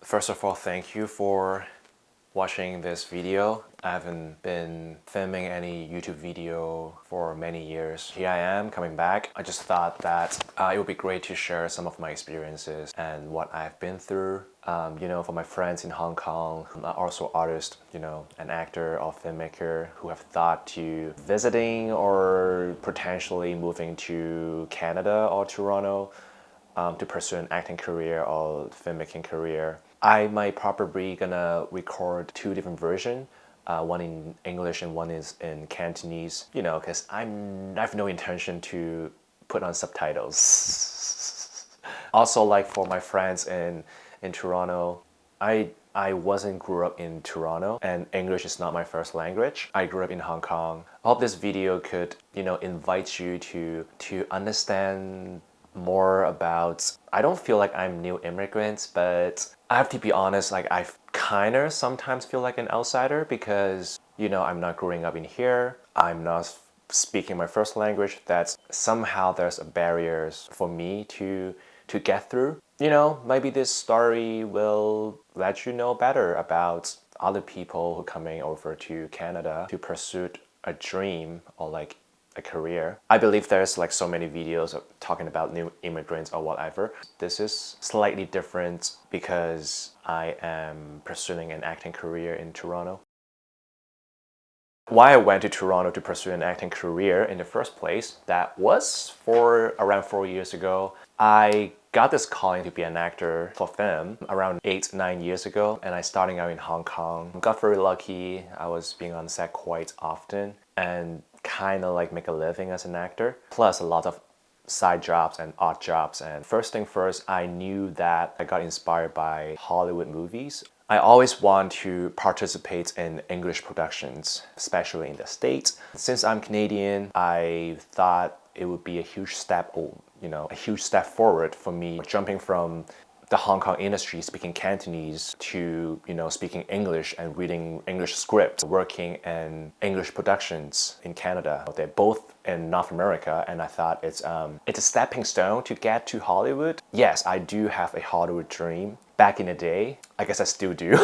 First of all, thank you for watching this video. I haven't been filming any YouTube video for many years. Here I am coming back. I just thought that it would be great to share some of my experiences and what I've been through. For my friends in Hong Kong, who are also artists, an actor or filmmaker who have thought to visiting or potentially moving to Canada or Toronto to pursue an acting career or filmmaking career. I might probably gonna record two different versions, one in English and one is in Cantonese, because I have no intention to put on subtitles. Also, like for my friends in Toronto, I wasn't grew up in Toronto and English is not my first language. I grew up in Hong Kong. I hope this video could, invite you to understand more about, I don't feel like I'm new immigrants, but I have to be honest, like I kind of sometimes feel like an outsider because, I'm not growing up in here. I'm not speaking my first language. That's somehow there's barriers for me to get through. Maybe this story will let you know better about other people who coming over to Canada to pursue a dream or like a career. I believe there's like so many videos of talking about new immigrants or whatever. This is slightly different because I am pursuing an acting career in Toronto. Why I went to Toronto to pursue an acting career in the first place, that was for around 4 years ago. I got this calling to be an actor for film around 8-9 years ago, and I starting out in Hong Kong. Got very lucky. I was being on set quite often and kind of like make a living as an actor, plus a lot of side jobs and odd jobs. And first thing first, I knew that I got inspired by Hollywood movies. I always want to participate in English productions, especially in the States. Since I'm Canadian, I thought it would be a huge step, a huge step forward for me jumping from the Hong Kong industry speaking Cantonese to, speaking English and reading English scripts, working in English productions in Canada. They're both in North America, and I thought it's a stepping stone to get to Hollywood. Yes, I do have a Hollywood dream. Back in the day, I guess I still do.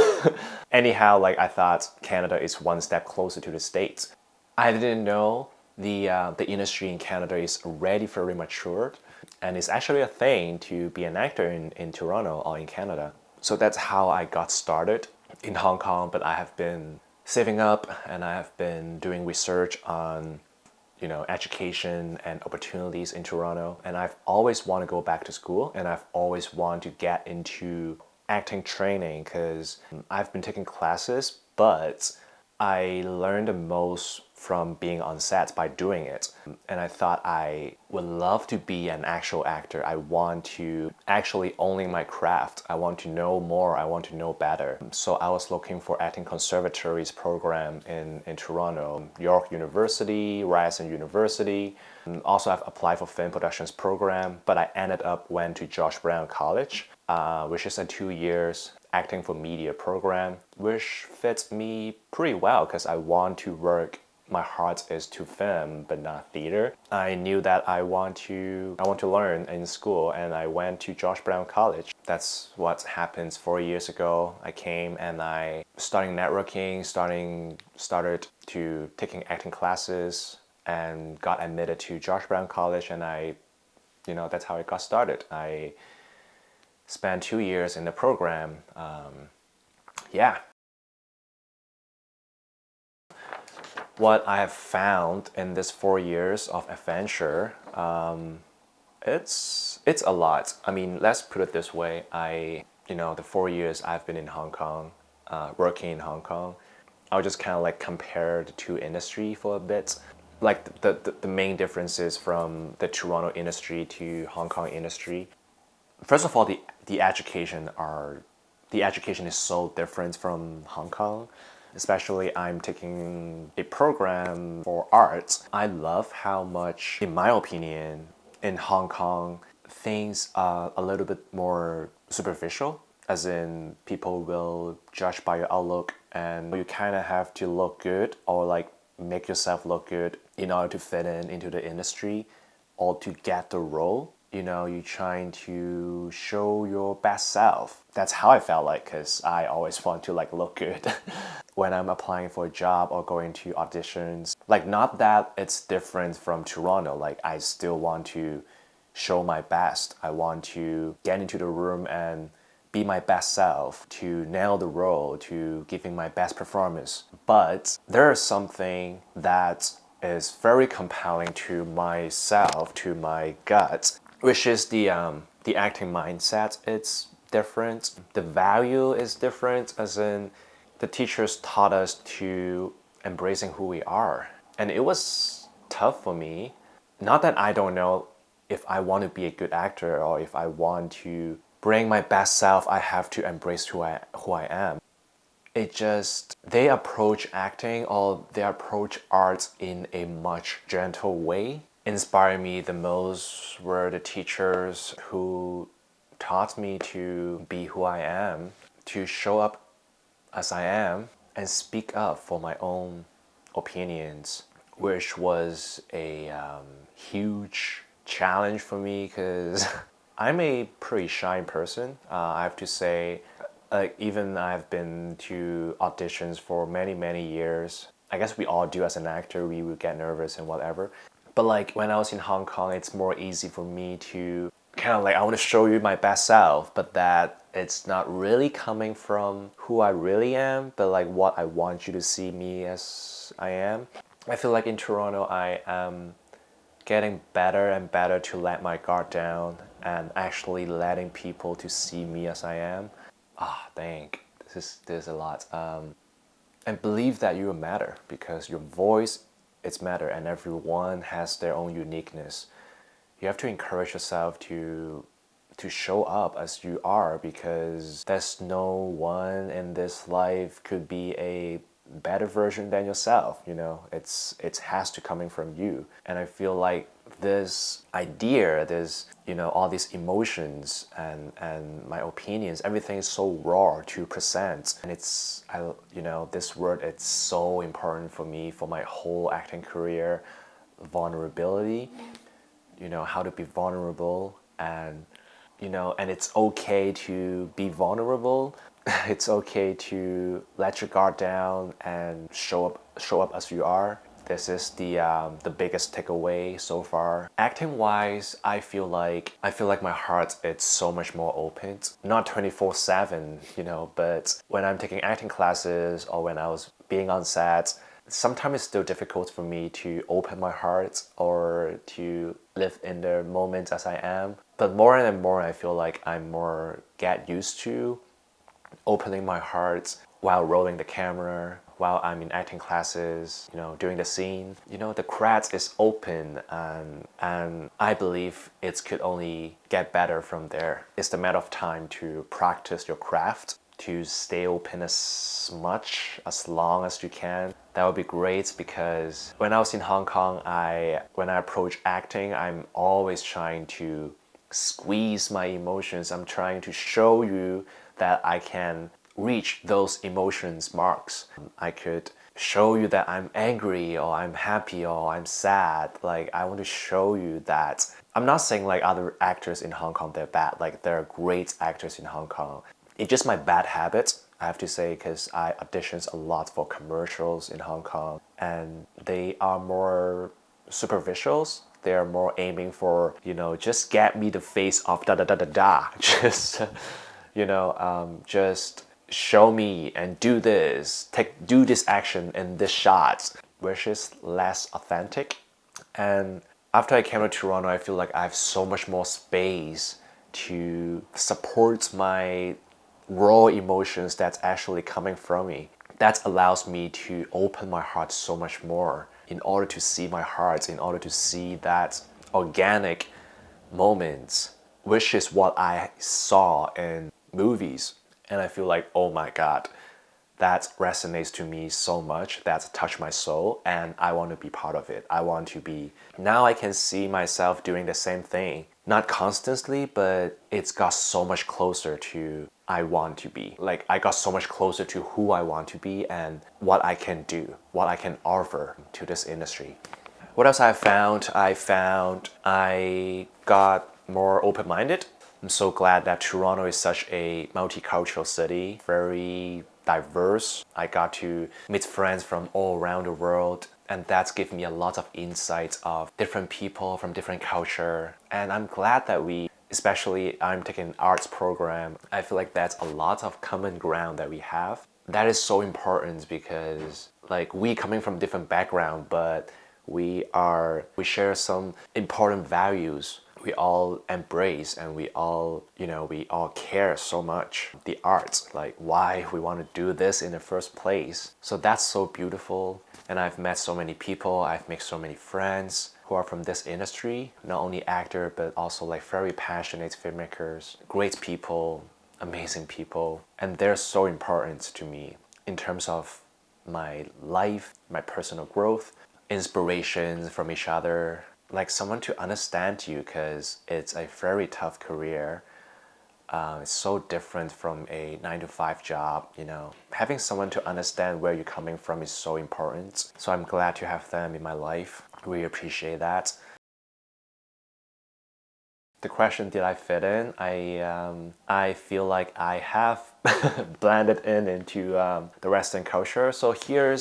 Anyhow, like I thought Canada is one step closer to the States. I didn't know the industry in Canada is already very matured, and it's actually a thing to be an actor in Toronto or in Canada. So that's how I got started in Hong Kong, but I have been saving up and I have been doing research on education and opportunities in Toronto, and I've always want to go back to school and I've always want to get into acting training because I've been taking classes, but I learned the most from being on set by doing it. And I thought I would love to be an actual actor. I want to actually own my craft. I want to know more. I want to know better. So I was looking for acting conservatories program in Toronto, York University, Ryerson University. Also, I've applied for film productions program, but I ended up went to George Brown College, which is a 2 years acting for media program, which fits me pretty well because I want to work. My heart is to film, but not theater. I knew that I want to learn in school, and I went to George Brown College. That's what happened 4 years ago. I came and I started networking, started to taking acting classes, and got admitted to George Brown College, and that's how it got started. I spent 2 years in the program. Yeah. What I have found in this 4 years of adventure, it's a lot. I mean, let's put it this way. The 4 years I've been in Hong Kong, working in Hong Kong, I'll just kind of like compare the two industry for a bit. Like the main differences from the Toronto industry to Hong Kong industry. First of all, the education is so different from Hong Kong. Especially I'm taking a program for arts. I love how much, in my opinion, in Hong Kong, things are a little bit more superficial, as in people will judge by your outlook and you kind of have to look good or like make yourself look good in order to fit in into the industry or to get the role. you're trying to show your best self. That's how I felt like, because I always want to like look good when I'm applying for a job or going to auditions. Like, not that it's different from Toronto, like I still want to show my best. I want to get into the room and be my best self, to nail the role, to giving my best performance. But there is something that is very compelling to myself, to my gut, which is the acting mindset. It's different. The value is different, as in the teachers taught us to embracing who we are. And it was tough for me. Not that I don't know if I want to be a good actor or if I want to bring my best self, I have to embrace who I am. It just, they approach acting or they approach art in a much gentle way. Inspired me the most were the teachers who taught me to be who I am, to show up as I am, and speak up for my own opinions, which was a huge challenge for me because I'm a pretty shy person. I have to say, even I've been to auditions for many, many years. I guess we all do as an actor, we would get nervous and whatever. But like when I was in Hong Kong, it's more easy for me to kind of like, I want to show you my best self, but that it's not really coming from who I really am, but like what I want you to see me as I am. I feel like in Toronto, I am getting better and better to let my guard down and actually letting people to see me as I am. Dang, this is a lot. And believe that you matter, because your voice, it's matter, and everyone has their own uniqueness. You have to encourage yourself to show up as you are, because there's no one in this life could be a better version than yourself. It has to coming from you. And I feel like this idea, this all these emotions and my opinions, everything is so raw to present, and this word, it's so important for me for my whole acting career. Vulnerability, how to be vulnerable, and and it's okay to be vulnerable. It's okay to let your guard down and show up as you are. This is the biggest takeaway so far. Acting wise, I feel like my heart, it's so much more open. Not 24/7, but when I'm taking acting classes or when I was being on set, sometimes it's still difficult for me to open my heart or to live in the moment as I am. But more and more, I feel like I'm more get used to opening my heart while rolling the camera, while I'm in acting classes, doing the scene. The crowd is open, and I believe it could only get better from there. It's the matter of time to practice your craft, to stay open as long as you can. That would be great, because when I was in Hong Kong, when I approach acting, I'm always trying to squeeze my emotions. I'm trying to show you that I can reach those emotions marks. I could show you that I'm angry or I'm happy or I'm sad. Like, I want to show you that. I'm not saying like other actors in Hong Kong, they're bad. Like, there are great actors in Hong Kong. It's just my bad habit, I have to say, because I auditioned a lot for commercials in Hong Kong, and they are more superficials. They are more aiming for, just get me the face of da da da da da. Just, just show me and do this, do this action in this shot, which is less authentic. And after I came to Toronto, I feel like I have so much more space to support my raw emotions that's actually coming from me. That allows me to open my heart so much more, in order to see my heart, in order to see that organic moments, which is what I saw in movies. And I feel like, oh my God, that resonates to me so much, that's touched my soul, and I want to be part of it. Now I can see myself doing the same thing. Not constantly, but it's got so much closer to I want to be. Like, I got so much closer to who I want to be and what I can do, what I can offer to this industry. What else I found? I got more open-minded. I'm so glad that Toronto is such a multicultural city, very diverse. I got to meet friends from all around the world, and that's given me a lot of insights of different people from different culture. And I'm glad that especially I'm taking an arts program, I feel like that's a lot of common ground that we have. That is so important because like we coming from different background, but we share some important values we all embrace, and we all care so much the arts, like why we want to do this in the first place. So that's so beautiful, and I've met so many people, I've made so many friends who are from this industry, not only actor but also like very passionate filmmakers, great people, amazing people, and they're so important to me in terms of my life, my personal growth, inspirations from each other, like someone to understand you, because it's a very tough career. It's so different from a 9 to 5 job, you know. Having someone to understand where you're coming from is so important. So I'm glad to have them in my life. Really appreciate that. The question, did I fit in? I feel like I have blended into the Western culture. So here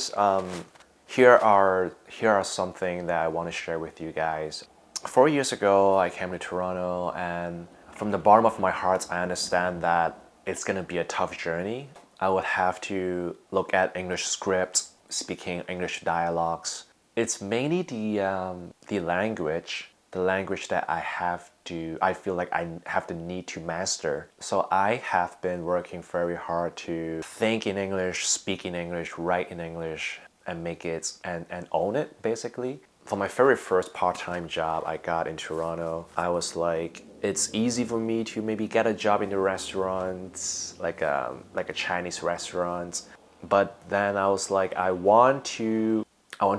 are something that I want to share with you guys. 4 years ago, I came to Toronto, and from the bottom of my heart, I understand that it's gonna be a tough journey. I would have to look at English scripts, speaking English dialogues. It's mainly the language that I feel like I have the need to master. So I have been working very hard to think in English, speak in English, write in English, and make it and own it basically. For my very first part-time job I got in Toronto, I was like, it's easy for me to maybe get a job in the restaurant, like a Chinese restaurant. But then I was like, I want to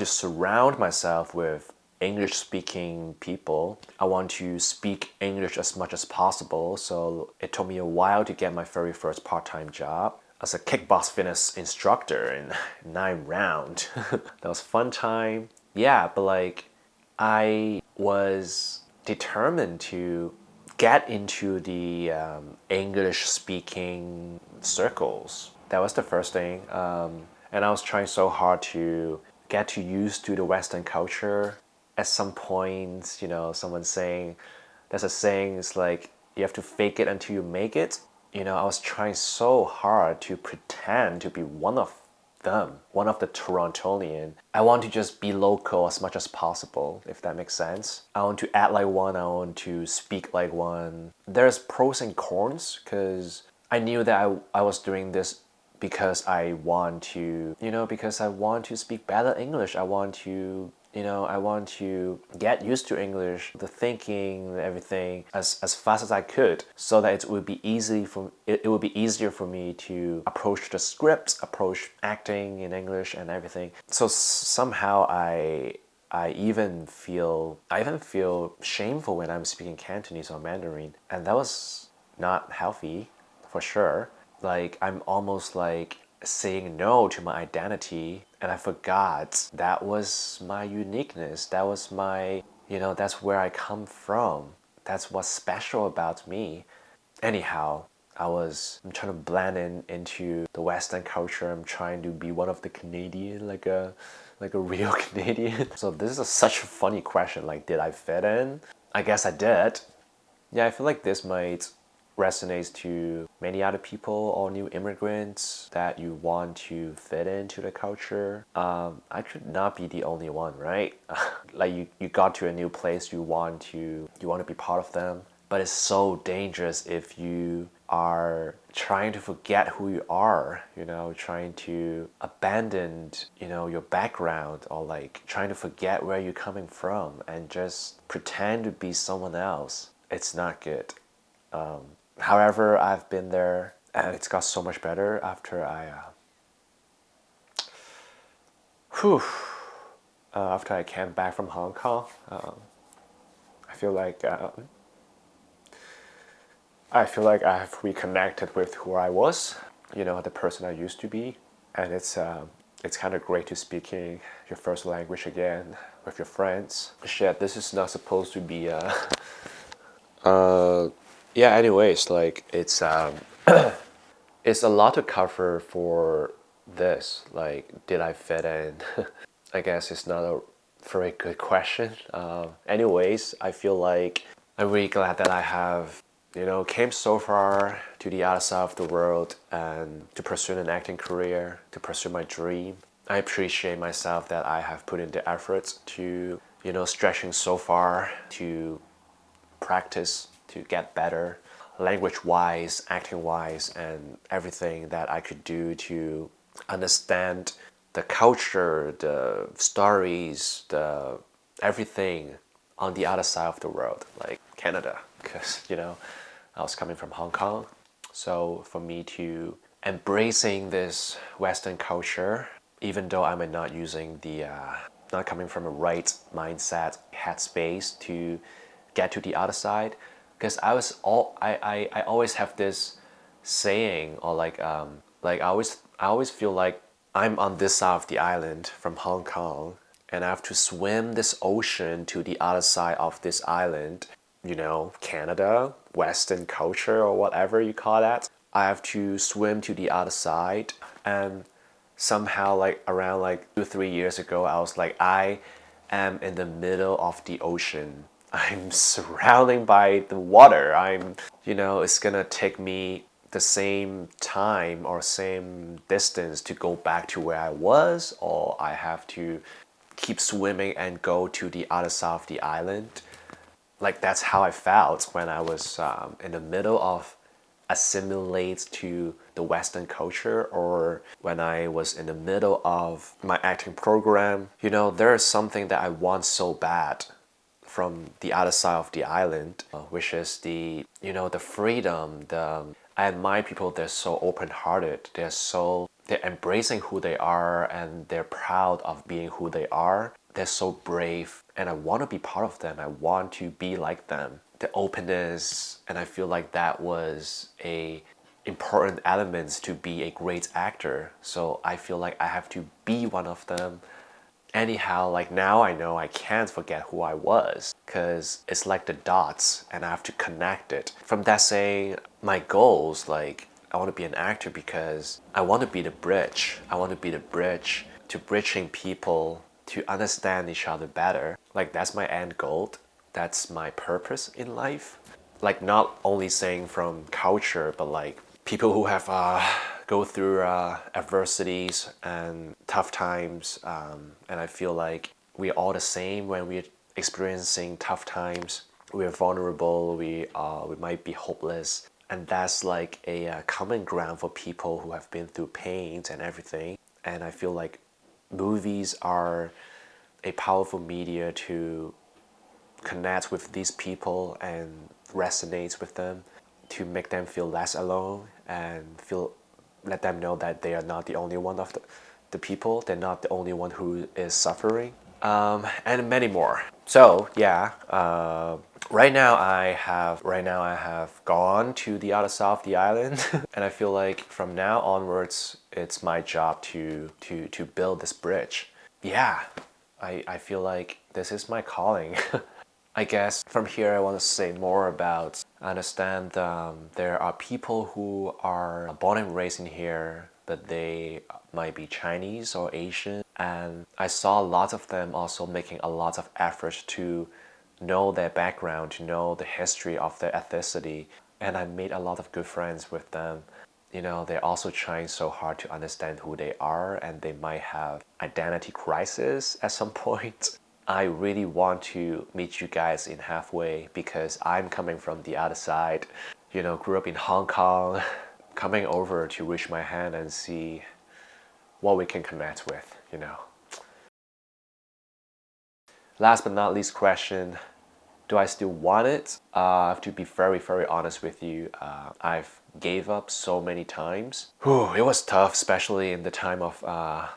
surround myself with English speaking people. I want to speak English as much as possible. So it took me a while to get my very first part-time job as a kickbox fitness instructor in 9 round. That was fun time. Yeah, but like I was determined to get into the English speaking circles. That was the first thing. And I was trying so hard to get to used to the Western culture. At some point, you know, there's a saying, it's like, you have to fake it until you make it. You know, I was trying so hard to pretend to be one of them, one of the Torontonian. I want to just be local as much as possible, if that makes sense. I want to act like one, I want to speak like one. There's pros and cons, because I knew that I was doing this because I want to, because I want to speak better English. I want to get used to English, the thinking, everything as fast as I could, so that it would be easier for me to approach the scripts, approach acting in English and everything. So somehow I even feel shameful when I'm speaking Cantonese or Mandarin, and that was not healthy, for sure. Like I'm almost like saying no to my identity, and I forgot that was my uniqueness. That was that's where I come from. That's what's special about me. Anyhow, I'm trying to blend into the Western culture. I'm trying to be one of the Canadian, like a real Canadian. So this is such a funny question. Like, did I fit in? I guess I did. Yeah, I feel like this might resonate to many other people or new immigrants that you want to fit into the culture. I could not be the only one, right? Like you got to a new place, you want to be part of them. But it's so dangerous if you are trying to forget who you are, trying to abandon, your background, or like trying to forget where you're coming from and just pretend to be someone else. It's not good. However, I've been there, and it's got so much better after after I came back from Hong Kong. I feel like I've reconnected with who I was, the person I used to be, and it's kind of great to speaking your first language again with your friends. Shit, this is not supposed to be Uh, yeah. Anyways, like it's a lot to cover for this. Like, did I fit in? I guess it's not a very good question. Anyways, I feel like I'm really glad that I have, came so far to the other side of the world and to pursue an acting career, to pursue my dream. I appreciate myself that I have put in the efforts to, stretching so far to practice to get better, language wise, acting wise, and everything that I could do to understand the culture, the stories, the everything on the other side of the world, like Canada, because I was coming from Hong Kong. So for me to embracing this Western culture, even though I'm not using the not coming from a right mindset headspace to get to the other side, because I always have this saying, or like I always feel like I'm on this side of the island from Hong Kong, and I have to swim this ocean to the other side of this island, Canada, Western culture, or whatever you call that. I have to swim to the other side. And somehow, like around like 2 3 years ago, I was like, I am in the middle of the ocean. I'm surrounded by the water. It's gonna take me the same time or same distance to go back to where I was, or I have to keep swimming and go to the other side of the island. Like, that's how I felt when I was in the middle of assimilate to the Western culture, or when I was in the middle of my acting program. There is something that I want so bad from the other side of the island, which is the freedom. I admire people. They're so open-hearted. They're embracing who they are, and they're proud of being who they are. They're so brave, and I want to be part of them. I want to be like them. The openness, and I feel like that was a important elements to be a great actor. So I feel like I have to be one of them. Anyhow, like now I know I can't forget who I was, because it's like the dots and I have to connect it. From that saying, my goals, like I want to be an actor because I want to be the bridge. I want to be the bridge to bridging people to understand each other better. Like, that's my end goal. That's my purpose in life. Like, not only saying from culture, but like people who have go through adversities and tough times, and I feel like we're all the same when we're experiencing tough times. We're vulnerable. We might be hopeless, and that's like a common ground for people who have been through pains and everything. And I feel like movies are a powerful media to connect with these people and resonate with them, to make them feel less alone and let them know that they are not the only one of the people. They're not the only one who is suffering, and many more. So yeah, right now I have gone to the other side of the island, and I feel like from now onwards, it's my job to build this bridge. Yeah, I feel like this is my calling. I guess from here I want to say more about. I understand there are people who are born and raised in here, but they might be Chinese or Asian, and I saw lots of them also making a lot of effort to know their background, to know the history of their ethnicity, and I made a lot of good friends with them. They're also trying so hard to understand who they are, and they might have identity crisis at some point. I really want to meet you guys in halfway, because I'm coming from the other side. Grew up in Hong Kong, coming over to reach my hand and see what we can connect with. Last but not least question, do I still want it? I have to be very, very honest with you. I've gave up so many times. Whew, it was tough, especially in the time of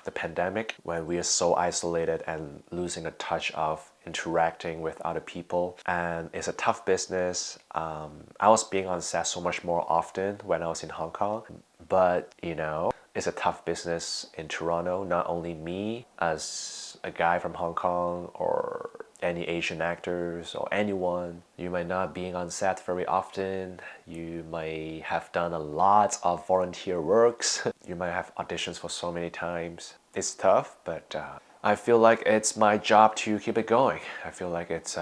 the pandemic, when we are so isolated and losing the touch of interacting with other people. And it's a tough business. I was being on set so much more often when I was in Hong Kong. But, it's a tough business in Toronto. Not only me as a guy from Hong Kong, or any Asian actors or anyone. You might not being on set very often. You might have done a lot of volunteer works. You might have auditions for so many times. It's tough, but I feel like it's my job to keep it going. I feel like it's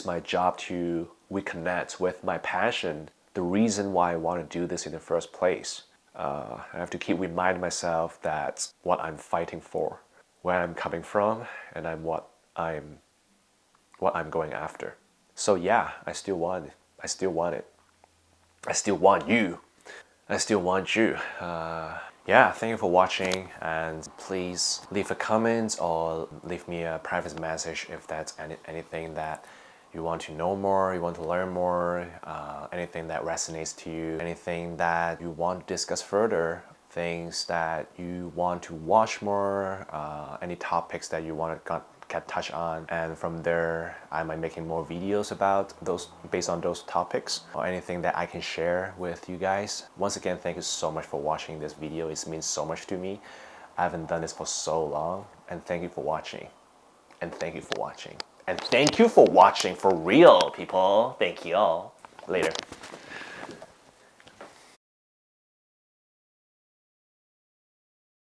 my job to reconnect with my passion, the reason why I want to do this in the first place. I have to keep reminding myself that what I'm fighting for, where I'm coming from, and I'm what I'm going after. So yeah, I still want it. I still want it. I still want you. I still want you. Yeah, thank you for watching, and please leave a comment or leave me a private message if that's anything that you want to know more, you want to learn more, anything that resonates to you, anything that you want to discuss further, things that you want to watch more, any topics that you want to get touch on, and from there I might making more videos about those based on those topics or anything that I can share with you guys. Once again, thank you so much for watching this video. It means so much to me. I haven't done this for so long, and thank you for watching. And thank you for watching. And thank you for watching for real, people. Thank you all. Later.